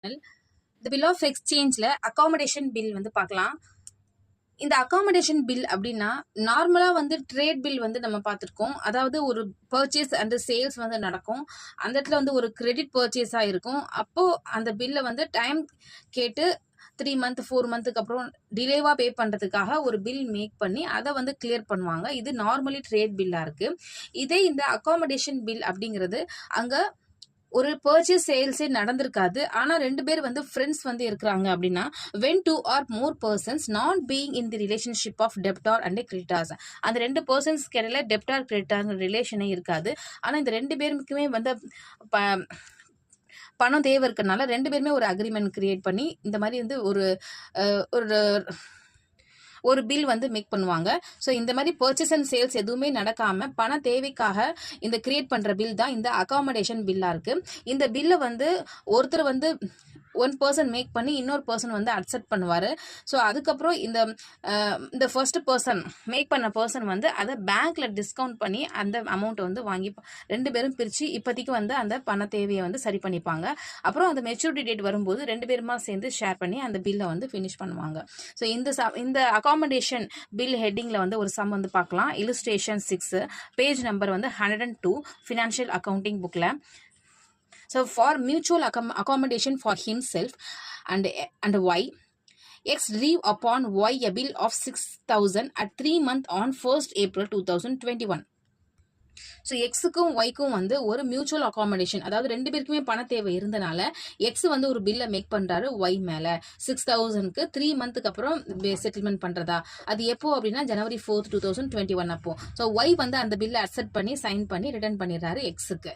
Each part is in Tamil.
இந்த பில் ஆஃப் எக்ஸ்சேஞ்சில் அகாமடேஷன் பில் வந்து பார்க்கலாம். இந்த அகாமடேஷன் பில் அப்படின்னா நார்மலாக வந்து ட்ரேட் பில் வந்து நம்ம பார்த்துருக்கோம். அதாவது ஒரு பர்ச்சேஸ் அண்ட் சேல்ஸ் வந்து நடக்கும். அந்த இடத்துல வந்து ஒரு கிரெடிட் பர்ச்சேஸாக இருக்கும். அப்போது அந்த பில்லை வந்து டைம் கேட்டு 3 மந்த் 4 மந்த்துக்கு அப்புறம் டிலேவாக பே பண்ணுறதுக்காக ஒரு பில் மேக் பண்ணி அதை வந்து கிளியர் பண்ணுவாங்க. இது நார்மலி ட்ரேட் பில்லாக இருக்குது. இதே இந்த அகாமடேஷன் பில் அப்படிங்கிறது அங்கே ஒரு பர்ச்சேஸ் சேல்ஸே நடந்திருக்காது. ஆனால் 2 பேர் வந்து ஃப்ரெண்ட்ஸ் வந்து இருக்கிறாங்க அப்படின்னா when 2 or more persons not being in the relationship of debtor and creditors, அந்த 2 பர்சன்ஸ் இடையில டெப்டார் கிரெடிட்டார் ரிலேஷனே இருக்காது. ஆனால் இந்த 2 பேருக்குமே வந்து பணம் தேவை இருக்கிறதுனால 2 பேருமே ஒரு அக்ரிமெண்ட் கிரியேட் பண்ணி இந்த மாதிரி வந்து ஒரு பில் வந்து மேக் பண்ணுவாங்க. ஸோ இந்த மாதிரி பர்ச்சேஸ் அண்ட் சேல்ஸ் எதுவுமே நடக்காமல் பண தேவைக்காக இந்த கிரியேட் பண்ணுற பில் தான் இந்த அகாமடேஷன் பில்லாக இருக்குது. இந்த பில்லை வந்து ஒருத்தர் வந்து ஒன் பர்சன் மேக் பண்ணி இன்னொரு பர்சன் வந்து அக்செப்ட் பண்ணுவார். ஸோ அதுக்கப்புறம் இந்த ஃபர்ஸ்ட் பர்சன் மேக் பண்ண பர்சன் வந்து அதை பேங்க்கில் டிஸ்கவுண்ட் பண்ணி அந்த அமௌண்ட்டை வந்து வாங்கி 2 பேரும் பிரித்து இப்போதைக்கு வந்து அந்த பண தேவையை வந்து சரி பண்ணிப்பாங்க. அப்புறம் அந்த மெச்சூரிட்டி டேட் வரும்போது 2 பேருமா சேர்ந்து ஷேர் பண்ணி அந்த பில்லை வந்து ஃபினிஷ் பண்ணுவாங்க. ஸோ இந்த அகாமடேஷன் பில் ஹெட்டிங்கில் வந்து ஒரு சம் வந்து பார்க்கலாம். இல்லுஸ்ட்ரேஷன் 6, பேஜ் நம்பர் வந்து 102, ஃபினான்ஷியல் அக்கௌண்டிங் புக்கில். So for mutual accommodation for himself and Y, X drew upon Y a bill of 6,000 at 3 months on 1st April 2021. So எக்ஸுக்கும் ஒய்க்கும் வந்து ஒரு மியூச்சுவல் அகாமடேஷன், அதாவது 2 பேருக்குமே பண தேவை இருந்தனால எக்ஸ் வந்து ஒரு பில்லை மேக் பண்ணுறாரு ஒய் மேலே 6,000க்கு 3 மந்த்துக்கு அப்புறம் செட்டில்மெண்ட் பண்ணுறதா. அது எப்போ அப்படின்னா January 4th 2021 அப்போ. ஸோ ஒய் வந்து அந்த பில்லை அக்செப்ட் பண்ணி சைன் பண்ணி ரிட்டர்ன் பண்ணிடுறாரு எக்ஸுக்கு.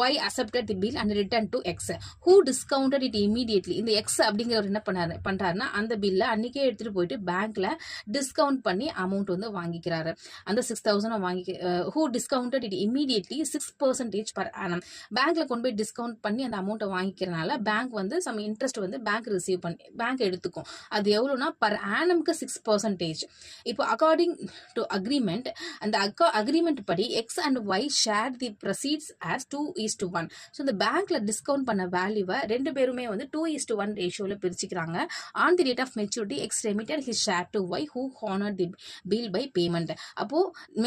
Y accepted the bill and return to X who discounted it immediately. இந்த எக்ஸ் அப்படிங்கிறவர் என்ன பண்ணுறாருன்னா அந்த பில்லை அன்றைக்கே எடுத்துகிட்டு போயிட்டு பேங்க்கில் டிஸ்கவுண்ட் பண்ணி அமௌண்ட் வந்து வாங்கிக்கிறாரு. அந்த 6,000 who discounted it immediately 6% per annum. பேங்க்ல கொண்டு போய் டிஸ்கவுண்ட் பண்ணி அந்த அமௌண்ட்டை வாங்கிக்கிறனால பேங்க் வந்து சம் இன்ட்ரெஸ்ட் வந்து பேங்க் எடுத்துக்கும். அது எவ்வளோனா பர் ஆனம்க்கு 6%. இப்போ அக்கார்டிங் டு அக்ரிமெண்ட், அந்த அக்ரிமெண்ட் படி X and Y share the proceeds as 2:1. So இந்த பேங்க்ல டிஸ்கவுண்ட் பண்ண வேல்யூவை 2 பேருமே வந்து 2:1 ரேஷியோவில் பிரிச்சுக்கிறாங்க. On the date of maturity X remitted his share to Y who honour the bill by payment. அப்போ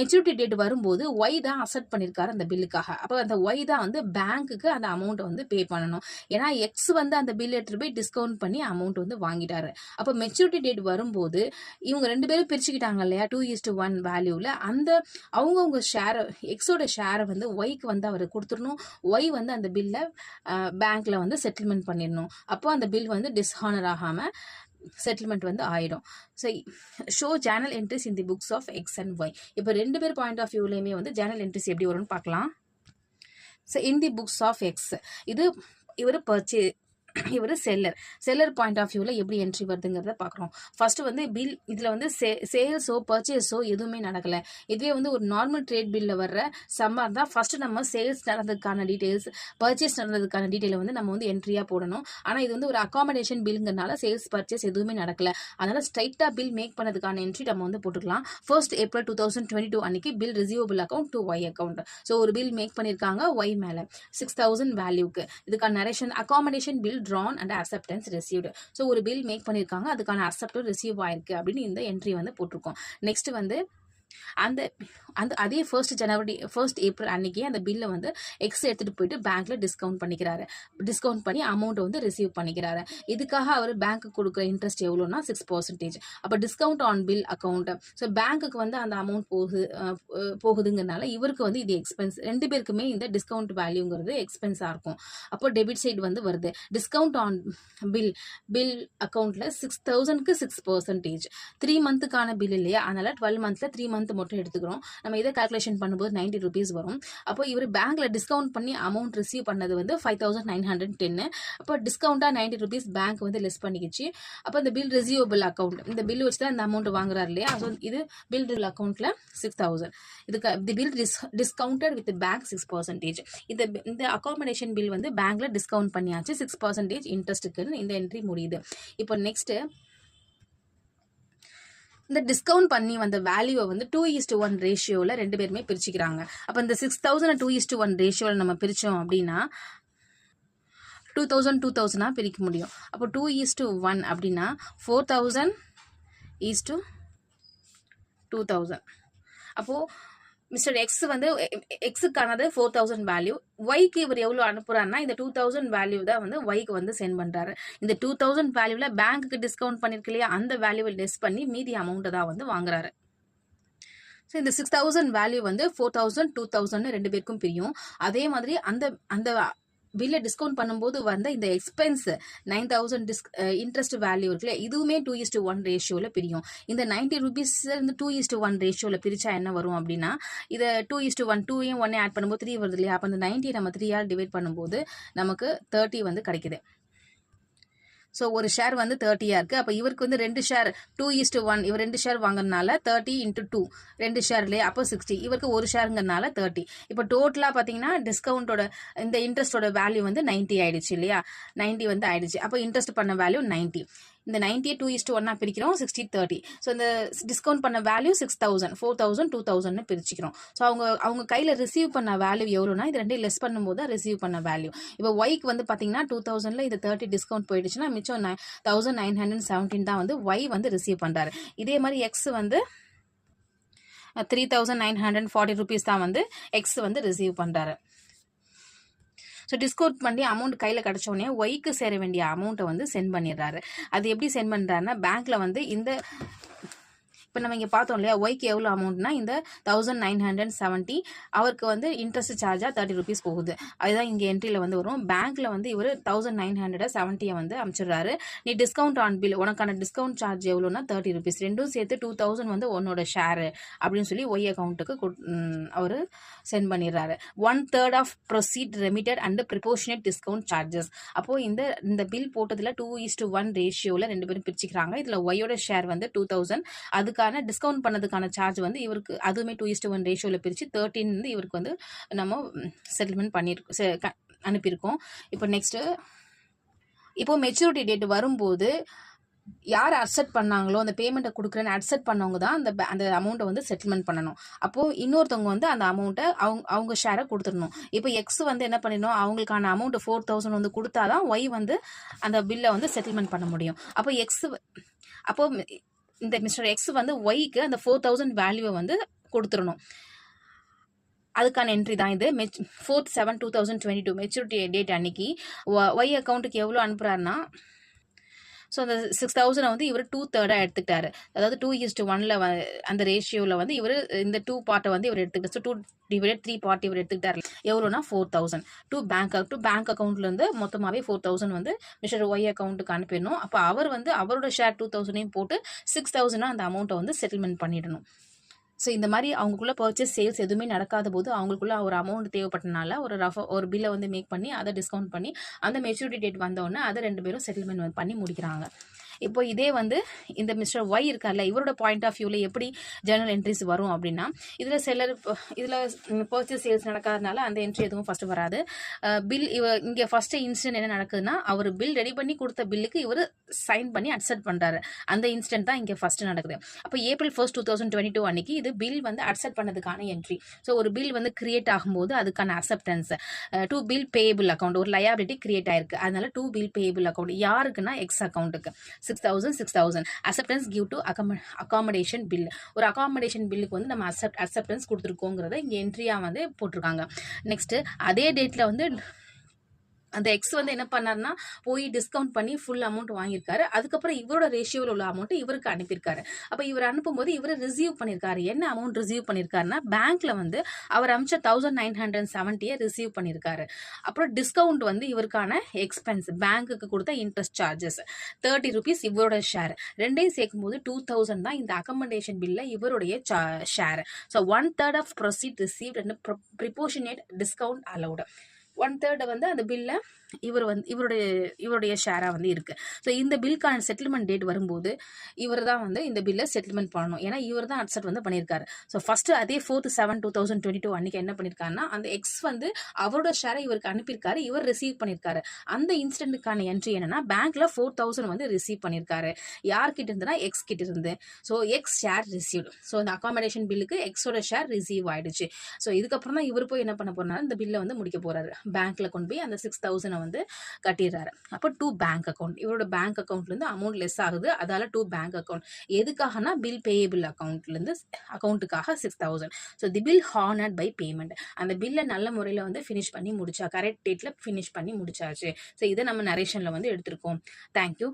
மெச்சூரிட்டி டேட் வரும்போது ஒய் தான் அக்செப்ட் பண்ணியிருக்காரு அந்த பில்லுக்காக. அப்போ அந்த ஒய் தான் வந்து பேங்க்குக்கு அந்த அமௌண்ட்டை வந்து பே பண்ணணும். ஏன்னா எக்ஸ் வந்து அந்த பில் எடுத்துட்டு போய் டிஸ்கவுண்ட் பண்ணி அமௌண்ட் வந்து வாங்கிட்டாரு. அப்போ மெச்சூரிட்டி டேட் வரும்போது இவங்க 2 பேரும் பிரிச்சுக்கிட்டாங்க இல்லையா 2:1 வேல்யூவில். அந்த அவங்கவுங்க ஷேரை எக்ஸோட ஷேரை வந்து ஒய்க்கு வந்து அவர் கொடுத்துடணும். ஒய் வந்து அந்த பில்லை பேங்க்ல வந்து செட்டில்மெண்ட் பண்ணிடணும். அப்போ அந்த பில் வந்து டிஸ்ஹானர் ஆகாமல் செட்டில்மெண்ட் வந்து ஆயிடும். So show journal entries in the books of X and Y. இப்போ 2 பேர் பாயிண்ட் ஆஃப் வியூலையுமே வந்து ஜேர்னல் என்ட்ரிஸ் எப்படி வரும்னு பார்க்கலாம். So in the books of X, இவர் செல்லர் பாயிண்ட் ஆஃப் வியூவில் எப்படி என்ட்ரி வருதுங்கிறத பார்க்குறோம். ஃபர்ஸ்ட் வந்து பில் இதில் வந்து சேல்ஸோ பர்ச்சேஸோ எதுவுமே நடக்கலை. இதுவே வந்து ஒரு நார்மல் ட்ரேட் பில்லில் வர்ற சம்மாக தான் ஃபர்ஸ்ட் நம்ம சேல்ஸ் நடந்ததுக்கான டீட்டெயில்ஸ், பர்ச்சேஸ் நடந்ததுக்கான டீட்டெயிலை வந்து நம்ம வந்து என்ட்ரியாக போடணும். ஆனால் இது வந்து ஒரு அகாமடேஷன் பில்ங்கிறனால சேல்ஸ் பர்ச்சேஸ் எதுவுமே நடக்கலை. அதனால் ஸ்ட்ரைட்டாக பில் மேக் பண்ணதுக்கான என்ட்ரி நம்ம வந்து போட்டுக்கலாம். 1st April 2022 அன்னைக்கு bill receivable account to Y account. So ஒரு பில் மேக் பண்ணியிருக்காங்க ஒய் மேலே 6,000 வேல்யூக்கு. இதுக்கான narration accommodation bill drawn and acceptance received. So ஒரு பில் மேக் பண்ணியிருக்காங்க, அதுக்கான அக்செப்டும் ரிசீவ் ஆயிருக்கு அப்படின்னு இந்த என்ட்ரி வந்து போட்டிருக்கோம். நெக்ஸ்ட் வந்து அதே 1st April அன்னைக்கு அந்த பில்லை வந்து எக்ஸ் எடுத்துகிட்டு போயிட்டு பேங்க்ல டிஸ்கவுண்ட் பண்ணிக்கிறாரு. டிஸ்கவுண்ட் பண்ணி அமௌண்ட்டை வந்து ரிசீவ் பண்ணிக்கிறாரு. இதுக்காக அவர் பேங்க்கு கொடுக்குற இன்ட்ரெஸ்ட் எவ்வளோனா 6%. அப்போ discount on bill account. So பேங்க்குக்கு வந்து அந்த அமௌண்ட் போகுதுங்கிறனால இவருக்கு வந்து இது எக்ஸ்பென்ஸ். 2 பேருக்குமே இந்த டிஸ்கவுண்ட் வேல்யூங்கிறது எக்ஸ்பென்ஸாக இருக்கும். அப்போ டெபிட் சைடு வந்து வருது. டிஸ்கவுண்ட் ஆன் பில் அக்கௌண்ட்ல 6,000க்கு 6%. 3 மந்த்துக்கான பில் இல்லையா, அதனால 12 மந்த்ல 3 மந்த் மட்டும் எடுத்துக்கிறோம். நம்ம இதை கால்குலேஷன் பண்ணும்போது 90 rupees வரும். அப்போ இவர் பேங்க்ல டிஸ்கவுண்ட் பண்ணி அமௌண்ட் ரிசீவ் பண்ணது வந்து 5,910. அப்போ டிஸ்கவுண்டா 90 rupees பேங்க் வந்து லெஸ் பண்ணிக்கிச்சு. அப்போ இந்த பில் ரிசீவபிள் அக்கௌண்ட், இந்த பில் வச்சு தான் இந்த அமௌண்ட் வாங்குறாரு இல்லையா. ஸோ இது பில் அக்கௌண்ட்ல 6,000. இதுக்கு தி பில் டிஸ்கவுண்டட் வித் பேங்க் 6%. இந்த அகாமடேஷன் பில் வந்து பேங்க்ல டிஸ்கவுண்ட் பண்ணியாச்சு 6% இன்ட்ரெஸ்ட்டுக்குன்னு இந்த என்ட்ரி முடியுது. இப்போ நெக்ஸ்ட் இந்த டிஸ்கவுண்ட் பண்ணி வந்த வேல்யூவை வந்து 2:1 ரேஷியோவில் 2 பேருமே பிரிச்சுக்கிறாங்க. அப்போ இந்த 6,000 2:1 ரேஷியோவில் நம்ம பிரித்தோம் அப்படின்னா 2000 பிரிக்க முடியும். அப்போ 2:1 அப்படின்னா 4000 ஈஸ் டு 2000. அப்போது மிஸ்டர் எக்ஸ் வந்து எக்ஸுக்கானது 4000 வேல்யூ, ஒய்க்கு இவர் எவ்வளோ அனுப்புறாருன்னா இந்த 2000 வேல்யூ தான் வந்து ஒய்க்கு வந்து சென்ட் பண்ணுறாரு. இந்த 2000 வேல்யூவில் பேங்க்குக்கு டிஸ்கவுண்ட் பண்ணியிருக்கு இல்லையா, அந்த வேல்யூவை லெஸ் பண்ணி மீதி அமௌண்ட்டை தான் வந்து வாங்குறாரு. ஸோ இந்த 6000 வேல்யூ வந்து 4000 2000 ரெண்டு பேருக்கும் பிரியும். அதே மாதிரி அந்த பில்லை டிஸ்கவுண்ட் பண்ணும்போது வந்த இந்த எக்ஸ்பென்ஸ் 9000 இன்ட்ரெஸ்ட் வேல்யூ இருக்குல்ல, இதுவுமே 2:1 ரேஷியோவில் பிரியும். இந்த 90 rupees வந்து 2:1 ரேஷியோவில் பிரித்தா என்ன வரும் அப்படின்னா, இதை 2:1 2 1 ஆட் பண்ணும்போது 3 வருது இல்லையா, அப்போ அந்த 90 நம்ம 3 டிவைட் பண்ணும்போது நமக்கு 30 வந்து கிடைக்குது. ஸோ ஒரு ஷேர் வந்து 30 இருக்குது. அப்போ இவருக்கு வந்து 2 ஷேர் 2:1, இவர் 2 ஷேர் வாங்குறதுனால 30 × 2 2 ஷேர் இல்லையா, அப்போ 60. இவருக்கு ஒரு ஷேருங்கிறதுனால 30. இப்போ டோட்டலாக பார்த்தீங்கன்னா டிஸ்கவுண்ட்டோட இந்த இன்ட்ரெஸ்ட்டோட வேல்யூ வந்து 90 ஆயிடுச்சு இல்லையா, 90 வந்து ஆயிடுச்சு. அப்போ இன்ட்ரெஸ்ட் பண்ண வேல்யூ 90. இந்த 90 2:1 பிரிக்கிறோம், 60 30. ஸோ இந்த டிஸ்கவுண்ட் பண்ண வேல்யூ 6000 4000 2000 பிரிச்சுக்கிறோம். ஸோ அவங்க கையில் ரிசீவ் பண்ண வேல்யூ எவ்வளோனா இது ரெண்டையும் லெஸ் பண்ணும்போது தான் ரிசீவ் பண்ண வேல்யூ. இப்போ ஒய்க்கு வந்து பார்த்தீங்கன்னா 2000 இது 30 டிஸ்கவுண்ட் போயிடுச்சுன்னா மிச்சம் 1917 தான் வந்து ஒய் வந்து ரிசீவ் பண்ணுறாரு. இதே மாதிரி எக்ஸ் வந்து 3940 rupees தான் வந்து எக்ஸ் வந்து ரிசீவ் பண்ணுறாரு. ஸோ டிஸ்கவுண்ட் பண்ணி அமௌண்ட் கையில் கிடச்சோடனே ஒய்க்கு சேர வேண்டிய அமௌண்ட்டை வந்து சென்ட் பண்ணிடுறாரு. அது எப்படி சென்ட் பண்ணுறாருன்னா, பேங்க்கில் வந்து இந்த இப்போ நம்ம இங்கே பார்த்தோம் இல்லையா, ஒய்க்கு எவ்வளோ அமௌண்ட்னா இந்த 1970, அவருக்கு வந்து இன்ட்ரெஸ்ட் சார்ஜாக 30 rupees போகுது. அதுதான் இங்கே என்ட்ரியில் வந்து வரும். பேங்க்கில் வந்து இவர் 1970 வந்து அமைச்சிடுறாரு. நீ டிஸ்கவுண்ட் ஆன் பில், உனக்கான டிஸ்கவுண்ட் சார்ஜ் எவ்வளோனா 30 rupees, ரெண்டும் சேர்த்து 2000 வந்து உன்னோட ஷேரு அப்படின்னு சொல்லி ஒய் அக்கௌண்ட்டுக்கு அவர் சென்ட் பண்ணிடுறாரு. 1/3 of proceed remitted and proportionate discount charges. அப்போது இந்த பில் போட்டதில் 2:1 ரேஷியோவில் ரெண்டு பேரும் பிரிச்சுக்கிறாங்க. இதில் ஒய்யோட ஷேர் வந்து 2000, அதுக்கான டிஸ்கவுண்ட் பண்ணதுக்கான சார்ஜ் வந்து இவருக்கு அதுவுமே 2:1 ரேஷியோவில் பிரித்து 13 வந்து இவருக்கு வந்து நம்ம செட்டில்மெண்ட் பண்ணியிருக்கோம், அனுப்பியிருக்கோம். இப்போ நெக்ஸ்ட்டு இப்போ மெச்சூரிட்டி டேட் வரும்போது யார் அக்செப்ட் பண்ணாங்களோ அந்த பேமெண்ட்டை கொடுக்குறேன்னு அக்செப்ட் பண்ணவங்க தான் அந்த அமௌண்ட்டை வந்து செட்டில்மெண்ட் பண்ணணும். அப்போது இன்னொருத்தவங்க வந்து அந்த அமௌண்ட்டை அவங்க ஷேரை கொடுத்துடணும். இப்போ எக்ஸ் வந்து என்ன பண்ணிடணும், அவங்களுக்கான அமௌண்ட் 4000 வந்து கொடுத்தா தான் ஒய் வந்து அந்த பில்லை வந்து செட்டில்மெண்ட் பண்ண முடியும். அப்போ இந்த மிஸ்டர் எக்ஸ் வந்து ஒய்க்கு அந்த 4000 வேல்யூவை வந்து கொடுத்துடணும். அதுக்கான என்ட்ரி தான் இது. 4/7/2022 மெச்சூரிட்டி டேட் அன்னைக்கு ஒய் அக்கௌண்ட்டுக்கு எவ்வளோ அனுப்புகிறாருன்னா, ஸோ அந்த 6000 வந்து இவர் 2/3 எடுத்துக்கிட்டாரு. அதாவது 2:1 அந்த ரேஷியோவில் வந்து இவர் இந்த 2 பார்ட்டை வந்து இவர் எடுத்துக்கிட்டார். ஸோ 2/3 பார்ட் இவர் எடுத்துக்கிட்டார். எவ்வளோனா 4000 பேங்க் அக்கௌண்ட்லேருந்து மொத்தமாகவே 4000 வந்து மிஸ்டர் ஒய் அக்கௌண்ட்டுக்கு அனுப்பிடணும். அப்போ அவர் வந்து அவரோட ஷேர் 2000 போட்டு 6000 அந்த அமௌண்ட்டை வந்து செட்டில்மெண்ட் பண்ணிடணும். ஸோ இந்த மாதிரி அவங்களுக்குள்ள பர்ச்சேஸ் சேல்ஸ் எதுவுமே நடக்காத போது அவங்களுக்குள்ள ஒரு அமௌண்ட் தேவைப்பட்டனால ஒரு பில்லை வந்து மேக் பண்ணி அதை டிஸ்கவுண்ட் பண்ணி அந்த மெச்சூரிட்டி டேட் வந்தோடனே அதை ரெண்டு பேரும் செட்டில்மெண்ட் பண்ணி முடிக்கிறாங்க. இப்போ இதே வந்து இந்த மிஸ்டர் ஒய் இருக்கார்ல, இவரோட பாயிண்ட் ஆஃப் வியூவில் எப்படி ஜேர்னல் என்ட்ரிஸ் வரும் அப்படின்னா, இதில் பர்ச்சேஸ் சேல்ஸ் நடக்காதனால அந்த என்ட்ரி எதுவும் ஃபஸ்ட்டு வராது. பில் இங்கே ஃபஸ்ட்டு இன்ஸ்டன்ட் என்ன நடக்குதுன்னா, அவர் பில் ரெடி பண்ணி கொடுத்த பில்லுக்கு இவர் சைன் பண்ணி அக்செப்ட் பண்ணுறாரு. அந்த இன்ஸ்டன்ட் தான் இங்கே ஃபஸ்ட்டு நடக்குது. அப்போ April 1, 2022 அன்னைக்கு இது பில் வந்து அக்செப்ட் பண்ணதுக்கான என்ட்ரி. ஸோ ஒரு பில் வந்து கிரியேட் ஆகும்போது அதுக்கான acceptance to bill payable account, ஒரு லயபிலிட்டி கிரியேட் ஆயிருக்கு. அதனால டூ பில் பேயபிள் அக்கௌண்ட் யாருக்குன்னா எக்ஸ் அக்கௌண்ட்டுக்கு 6000 acceptance give to accommodation bill. ஒரு அகாமடேஷன் பில்லுக்கு வந்து நம்ம அக்செப்டன்ஸ் கொடுத்துருக்கோங்கிறத இங்கே என்ட்ரியாக வந்து போட்டிருக்காங்க. நெக்ஸ்ட்டு அதே டேட்டில் வந்து அந்த எக்ஸ் வந்து என்ன பண்ணார்னா போய் டிஸ்கவுண்ட் பண்ணி ஃபுல் அமௌண்ட் வாங்கியிருக்காரு. அதுக்கப்புறம் இவரோட ரேஷியோவில் உள்ள அமௌண்ட்டு இவருக்கு அனுப்பியிருக்காரு. அப்போ இவர் அனுப்பும்போது இவர் ரிசீவ் பண்ணியிருக்காரு. என்ன அமௌண்ட் ரிசீவ் பண்ணியிருக்காருன்னா, பேங்க்கில் வந்து அவர் அமிச்ச 1970 ரிசீவ் பண்ணியிருக்காரு. அப்புறம் டிஸ்கவுண்ட் வந்து இவருக்கான எக்ஸ்பென்ஸ், பேங்க்குக்கு கொடுத்த இன்ட்ரெஸ்ட் சார்ஜஸ் 30 rupees இவரோட ஷேர், ரெண்டையும் சேர்க்கும்போது 2000 தான் இந்த அக்கமடேஷன் பில்ல இவருடைய share. So 1/3 of proceed received and proportionate discount allowed. 1/3 வந்து அந்த பில்ல இவருடைய ஷேராக வந்து இருக்குது. ஸோ இந்த பில்லுக்கான செட்டில்மெண்ட் டேட் வரும்போது இவர் தான் வந்து இந்த பில்லை செட்டில்மெண்ட் பண்ணணும். ஏன்னா இவர் தான் அக்செப்ட் வந்து பண்ணியிருக்காரு. ஸோ ஃபஸ்ட்டு அதே 4/7/2022 அன்றைக்கி என்ன பண்ணியிருக்காருன்னா, அந்த எக்ஸ் வந்து அவரோட ஷேரை இவருக்கு அனுப்பியிருக்காரு, இவர் ரிசீவ் பண்ணியிருக்காரு. அந்த இன்சிடென்ட்டுக்கான என்ட்ரி என்னன்னா, பேங்க்கில் 4000 வந்து ரிசீவ் பண்ணியிருக்காரு. யார்கிட்ட இருந்துன்னா எக்ஸ் கிட்ட இருந்து. So X share received. So இந்த அகாமடேஷன் பில்லுக்கு எக்ஸோட ஷேர் ரிசீவ் ஆயிடுச்சு. ஸோ இதுக்கப்புறம் தான் இவர் போய் என்ன பண்ண போறாரு, இந்த பில்லை வந்து முடிக்க போறாரு. பேங்க்கில் கொண்டு போய் அந்த 6000 வந்து கட்டிடுறாரு. அப்போ 2 பேங்க் அக்கௌண்ட், இவரோட பேங்க் அக்கௌண்ட்லேருந்து அமௌண்ட் லெஸ் ஆகுது, அதால 2 பேங்க் அக்கௌண்ட். எதுக்காகனா பில் பேயபிள் அக்கௌண்ட்லேருந்து அக்கௌண்ட்டுக்காக 6000. So the bill honoured by payment. அந்த பில்லை நல்ல முறையில் வந்து ஃபினிஷ் பண்ணி முடிச்சா, கரெக்ட் டேட்டில் ஃபினிஷ் பண்ணி முடிச்சாச்சு. ஸோ இதை நம்ம நரேஷனில் வந்து எடுத்திருக்கோம். தேங்க்யூ.